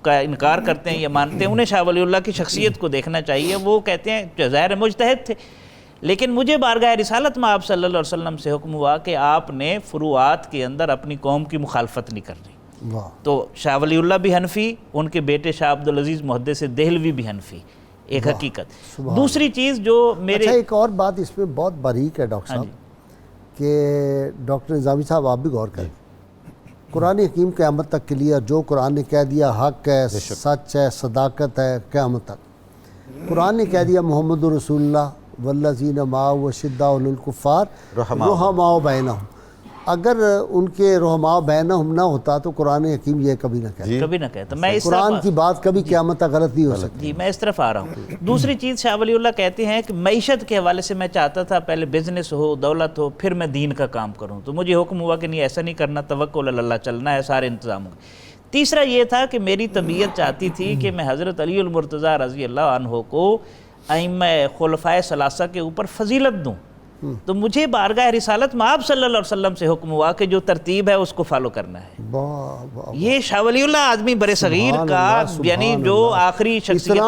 Speaker 6: کا انکار کرتے ہیں یا مانتے ہیں، انہیں شاہ ولی اللہ کی شخصیت کو دیکھنا چاہیے۔ وہ کہتے ہیں ظاہر مجتہد تھے، لیکن مجھے بارگاہ رسالت میں آپ صلی اللہ علیہ وسلم سے حکم ہوا کہ آپ نے فروعات کے اندر اپنی قوم کی مخالفت نہیں کرنی۔ تو شاہ ولی اللہ بھی حنفی، ان کے بیٹے شاہ عبدالعزیز محدث دہلوی بھی حنفی، ایک حقیقت۔ دوسری چیز جو میرے
Speaker 3: ایک اور بات اس میں بہت باریک ہے ڈاکٹر صاحب، کہ ڈاکٹر نظامی صاحب آپ بھی غور کریں، قرآن حکیم قیامت تک کے لیے جو قرآن نے کہہ دیا حق ہے، سچ ہے، صداقت ہے، قیامت تک قرآن نے کہہ دیا محمد رسول اللہ والذین معہ شداء علی الکفار رحماء بینہم، اگر ان کے رحماء بینہم نہ ہوتا تو قرآن حکیم یہ کبھی نہ کہتا،
Speaker 6: کبھی نہ کہتا۔ میں اس
Speaker 3: قرآن کی بات کبھی قیامت تک غلط نہیں ہو سکتی۔
Speaker 6: جی میں اس طرف آ رہا ہوں۔ دوسری چیز شاہ ولی اللہ کہتے ہیں کہ معیشت کے حوالے سے میں چاہتا تھا پہلے بزنس ہو، دولت ہو، پھر میں دین کا کام کروں، تو مجھے حکم ہوا کہ نہیں، ایسا نہیں کرنا، توکل علی اللہ چلنا ہے، سارے انتظام ہوں۔ تیسرا یہ تھا کہ میری طبیعت چاہتی تھی کہ میں حضرت علی المرتضیٰ رضی اللہ عنہ کو ائمہ خلفائے ثلاثہ کے اوپر فضیلت دوں، تو مجھے بارگاہ رسالت میں آپ صلی اللہ علیہ وسلم سے حکم ہوا کہ جو ترتیب ہے اس کو فالو کرنا ہے۔ یہ شاہ ولی اللہ آدمی بر صغیر کا، یعنی جو آخری شخصیت،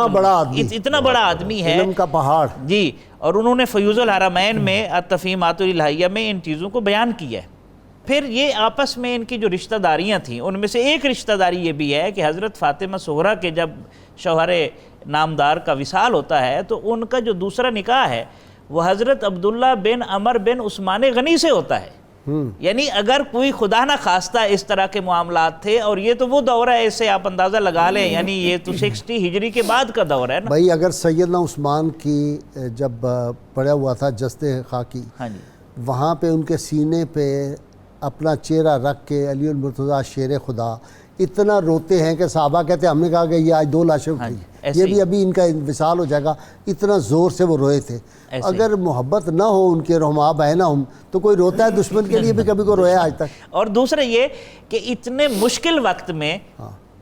Speaker 6: اتنا بڑا آدمی ہے،
Speaker 3: علم کا پہاڑ،
Speaker 6: جی، اور انہوں نے فیوز الحرمین میں التفہیمات الالہیہ میں ان چیزوں کو بیان کیا ہے۔ پھر یہ آپس میں ان کی جو رشتہ داریاں تھیں، ان میں سے ایک رشتہ داری یہ بھی ہے کہ حضرت فاطمہ صغریٰ کے جب شوہر نامدار کا وصال ہوتا ہے تو ان کا جو دوسرا نکاح ہے وہ حضرت عبداللہ بن عمر بن عثمان غنی سے ہوتا ہے۔ یعنی اگر کوئی خدا نہ خواستہ اس طرح کے معاملات تھے، اور یہ تو وہ دور ہے، اس سے آپ اندازہ لگا لیں، یعنی یہ تو 60 ہجری کے بعد کا دور ہے نا
Speaker 3: بھائی۔ اگر سیدنا عثمان کی جب پڑا ہوا تھا جسد خاکی، وہاں پہ ان کے سینے پہ اپنا چہرہ رکھ کے علی المرتضیٰ شیر خدا اتنا روتے ہیں کہ صحابہ کہتے ہیں ہم نے کہا کہ یہ آج 2 لاشیں اٹھی، یہ بھی ابھی ان کا وصال ہو جائے گا، اتنا زور سے وہ روئے تھے۔ اگر محبت نہ ہو ان کے رحماء بینہم تو کوئی روتا ہے دشمن کے لیے بھی، کبھی کوئی رویا آج تک۔
Speaker 6: اور دوسرا یہ کہ اتنے مشکل وقت میں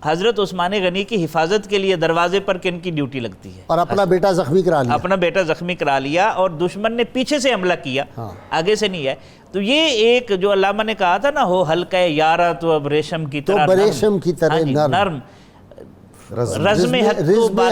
Speaker 6: حضرت عثمان غنی کی حفاظت کے لیے دروازے پر کن کی ڈیوٹی لگتی ہے؟
Speaker 3: اور اپنا بیٹا زخمی کرا لیا،
Speaker 6: اپنا بیٹا زخمی کرا لیا، اور دشمن نے پیچھے سے حملہ کیا، آگے سے نہیں ہے۔ تو یہ ایک جو علامہ نے کہا تھا نا، ہو حلقہ یارہ تو اب ریشم کی طرح نرم، رزم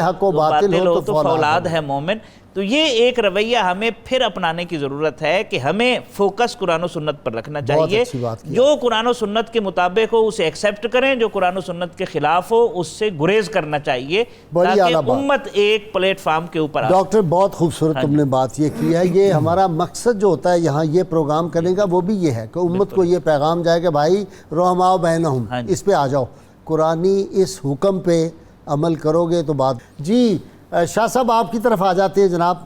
Speaker 6: حق و باطل ہو تو فولاد ہے مومن۔ تو یہ ایک رویہ ہمیں پھر اپنانے کی ضرورت ہے کہ ہمیں فوکس قرآن و سنت پر رکھنا چاہیے، جو قرآن و سنت کے مطابق ہو اسے ایکسیپٹ کریں، جو قرآن و سنت کے خلاف ہو اس سے گریز کرنا چاہیے، تاکہ امت ایک پلیٹ فارم کے اوپر آئے۔
Speaker 3: ڈاکٹر بہت خوبصورت تم نے بات یہ کی ہے۔ یہ ہمارا مقصد جو ہوتا ہے یہاں یہ پروگرام کرنے کا وہ بھی یہ ہے کہ امت کو یہ پیغام جائے کہ بھائی رحماء بینہم، اس پہ آ جاؤ، قرآنی اس حکم پہ عمل کرو گے تو بات۔ جی شاہ صاحب آپ کی طرف آ جاتے ہیں، جناب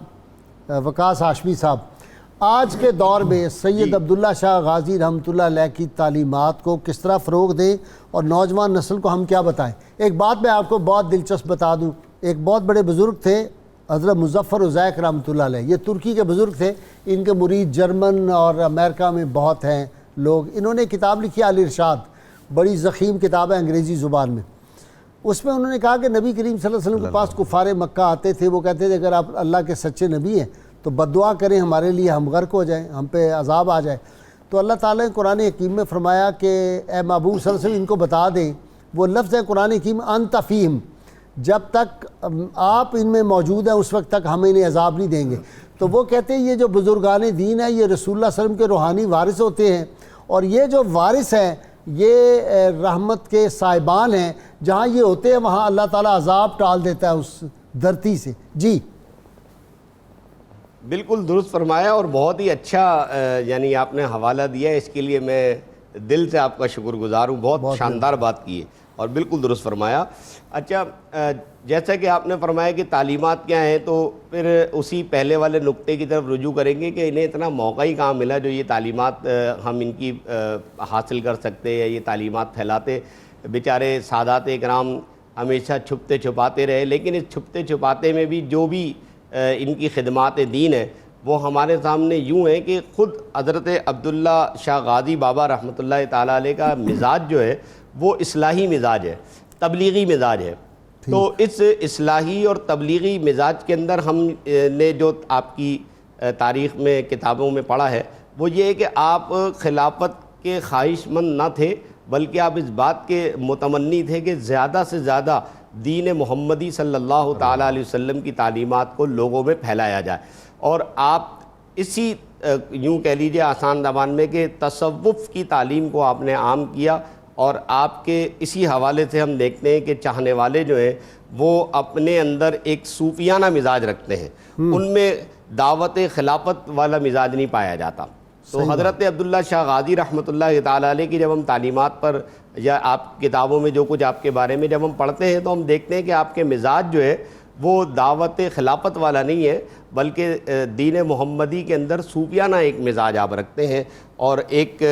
Speaker 3: وقاص ہاشمی صاحب۔ آج کے دور میں سید عبداللہ شاہ غازی رحمۃ اللہ علیہ کی تعلیمات کو کس طرح فروغ دیں اور نوجوان نسل کو ہم کیا بتائیں؟ ایک بات میں آپ کو بہت دلچسپ بتا دوں، ایک بہت بڑے بزرگ تھے حضرت مظفر ازیک رحمۃ اللہ علیہ، یہ ترکی کے بزرگ تھے، ان کے مرید جرمن اور امریکہ میں بہت ہیں لوگ۔ انہوں نے کتاب لکھی الارشاد، بڑی ضخیم کتاب ہے انگریزی زبان میں۔ اس میں انہوں نے کہا کہ نبی کریم صلی اللہ علیہ وسلم کے پاس کفار مکہ آتے تھے، وہ کہتے تھے اگر آپ اللہ کے سچے نبی ہیں تو بددعا کریں ہمارے لیے، ہم غرق ہو جائیں، ہم پہ عذاب آ جائے۔ تو اللہ تعالیٰ نے قرآن حکیم میں فرمایا کہ اے محبوب صلی اللہ علیہ وسلم ان کو بتا دیں، وہ لفظ ہے قرآن حکیم انت فیہم، جب تک آپ ان میں موجود ہیں اس وقت تک ہم انہیں عذاب نہیں دیں گے۔ تو وہ کہتے ہیں یہ جو بزرگان دین ہیں یہ رسول اللہ صلی اللہ علیہ وسلم کے روحانی وارث ہوتے ہیں، اور یہ جو وارث ہیں یہ رحمت کے صاحبان ہیں، جہاں یہ ہوتے ہیں وہاں اللہ تعالیٰ عذاب ٹال دیتا ہے اس دھرتی سے۔ جی
Speaker 4: بالکل درست فرمایا، اور بہت ہی اچھا یعنی آپ نے حوالہ دیا ہے، اس کے لیے میں دل سے آپ کا شکر گزار ہوں، بہت شاندار بات کی ہے اور بالکل درست فرمایا۔ اچھا جیسا کہ آپ نے فرمایا کہ تعلیمات کیا ہیں، تو پھر اسی پہلے والے نقطے کی طرف رجوع کریں گے کہ انہیں اتنا موقع ہی کہاں ملا جو یہ تعلیمات ہم ان کی حاصل کر سکتے یا یہ تعلیمات پھیلاتے۔ بیچارے سادات اکرام ہمیشہ چھپتے چھپاتے رہے، لیکن اس چھپتے چھپاتے میں بھی جو بھی ان کی خدمات دین ہیں وہ ہمارے سامنے یوں ہے کہ خود حضرت عبداللہ شاہ غازی بابا رحمۃ اللہ تعالیٰ علیہ کا مزاج جو ہے وہ اصلاحی مزاج ہے، تبلیغی مزاج ہے۔ تو اس اصلاحی اور تبلیغی مزاج کے اندر ہم نے جو آپ کی تاریخ میں کتابوں میں پڑھا ہے وہ یہ ہے کہ آپ خلافت کے خواہش مند نہ تھے، بلکہ آپ اس بات کے متمنی تھے کہ زیادہ سے زیادہ دین محمدی صلی اللہ تعالیٰ علیہ وسلم کی تعلیمات کو لوگوں میں پھیلایا جائے، اور آپ اسی یوں کہہ لیجیے آسان زبان میں کہ تصوف کی تعلیم کو آپ نے عام کیا، اور آپ کے اسی حوالے سے ہم دیکھتے ہیں کہ چاہنے والے جو ہیں وہ اپنے اندر ایک صوفیانہ مزاج رکھتے ہیں، ان میں دعوت خلافت والا مزاج نہیں پایا جاتا۔ تو حضرت عبداللہ شاہ غازی رحمۃ اللہ تعالیٰ علیہ کی جب ہم تعلیمات پر یا آپ کتابوں میں جو کچھ آپ کے بارے میں جب ہم پڑھتے ہیں تو ہم دیکھتے ہیں کہ آپ کے مزاج جو ہے وہ دعوت خلافت والا نہیں ہے، بلکہ دین محمدی کے اندر صوفیانہ ایک مزاج آپ رکھتے ہیں، اور ایک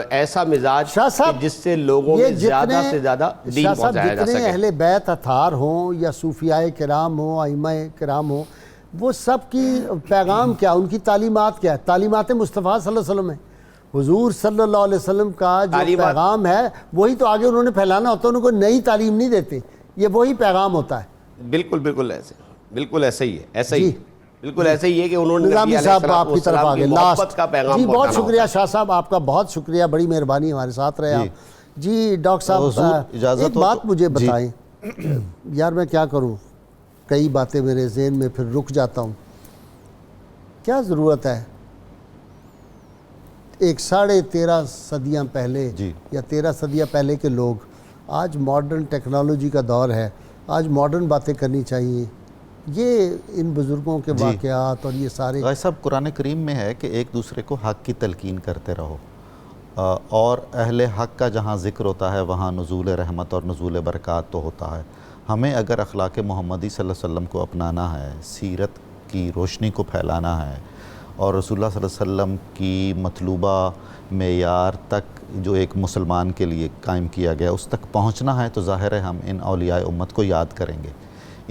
Speaker 4: ایسا مزاج جس سے لوگوں میں زیادہ سے زیادہ دین پہنچایا جا سکے۔
Speaker 3: جتنے اہل بیت اطہار ہوں یا صوفیاء کرام ہوں، ائمہ کرام ہوں، وہ سب کی پیغام کیا، ان کی تعلیمات کیا ہے؟ تعلیمات مصطفیٰ صلی اللہ علیہ وسلم ہے، حضور صلی اللہ علیہ وسلم کا جو پیغام ہے وہی تو آگے انہوں نے پھیلانا ہوتا ہے، انہوں کو نئی تعلیم نہیں دیتے، یہ وہی پیغام ہوتا ہے۔
Speaker 4: بالکل ایسے ہی ہے، ایسا ہی بالکل ایسے ہی ہے کہ انہوں نے
Speaker 3: نظامی صاحب آپ کی طرف آگے
Speaker 4: محبت کا پیغام
Speaker 3: جی بہت شکریہ شاہ صاحب، آپ کا بہت شکریہ، بڑی مہربانی ہمارے ساتھ رہے آپ۔ جی ڈاکٹر صاحب ایک بات مجھے بتائیں، یار میں کیا کروں، کئی باتیں میرے ذہن میں پھر رک جاتا ہوں، کیا ضرورت ہے ایک 13.5 صدیاں پہلے یا 13 صدیاں پہلے کے لوگ، آج ماڈرن ٹیکنالوجی کا دور ہے، آج ماڈرن باتیں کرنی چاہیے، یہ ان بزرگوں کے واقعات اور یہ سارے
Speaker 5: غازی صاحب قرآن کریم میں ہے کہ ایک دوسرے کو حق کی تلقین کرتے رہو، اور اہل حق کا جہاں ذکر ہوتا ہے وہاں نزول رحمت اور نزول برکات تو ہوتا ہے۔ ہمیں اگر اخلاق محمدی صلی اللہ علیہ وسلم کو اپنانا ہے، سیرت کی روشنی کو پھیلانا ہے، اور رسول اللہ صلی اللہ علیہ وسلم کی مطلوبہ معیار تک جو ایک مسلمان کے لیے قائم کیا گیا اس تک پہنچنا ہے، تو ظاہر ہے ہم ان اولیاء امت کو یاد کریں گے،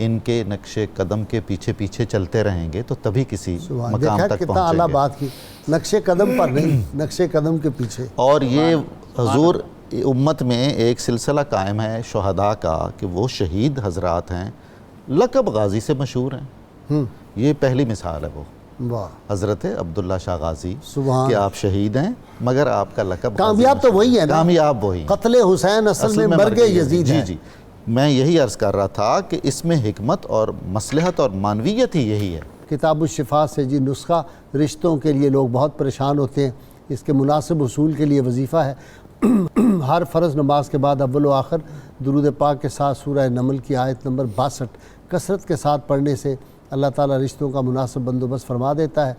Speaker 5: ان کے نقش قدم کے پیچھے پیچھے چلتے رہیں گے تو تبھی کسی مقام تک
Speaker 3: کتنا اعلیٰ بات کی، نقش قدم پر نہیں، نقش قدم کے پیچھے۔
Speaker 5: اور یہ حضور امت میں ایک سلسلہ قائم ہے شہداء کا کہ وہ شہید حضرات ہیں، لقب غازی سے مشہور ہیں، یہ پہلی مثال ہے وہ حضرت عبداللہ شاہ غازی کہ آپ شہید ہیں مگر آپ کا لقب
Speaker 3: کامیاب تو وہی ہے نا،
Speaker 5: کامیاب وہی،
Speaker 3: قتل حسین اصل میں مرگ یزید ہے۔
Speaker 5: جی میں یہی عرض کر رہا تھا کہ اس میں حکمت اور مصلحت اور معنویت ہی یہی ہے۔
Speaker 3: کتاب الشفا سے جی نسخہ رشتوں کے لیے لوگ بہت پریشان ہوتے ہیں، اس کے مناسب اصول کے لیے وظیفہ ہے، ہر فرض نماز کے بعد اول و آخر درود پاک کے ساتھ سورہ نمل کی آیت نمبر 62 کثرت کے ساتھ پڑھنے سے اللہ تعالیٰ رشتوں کا مناسب بندوبست فرما دیتا ہے۔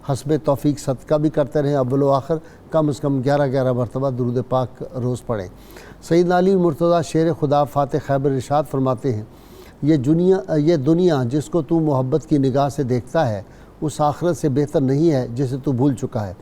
Speaker 3: حسب توفیق صدقہ بھی کرتے رہیں، اول و آخر کم از کم 11 مرتبہ درود پاک روز پڑھیں۔ سیدنا علی مرتضیٰ شیر خدا فاتح خیبر ارشاد فرماتے ہیں، یہ دنیا جس کو تو محبت کی نگاہ سے دیکھتا ہے اس آخرت سے بہتر نہیں ہے جسے تو بھول چکا ہے۔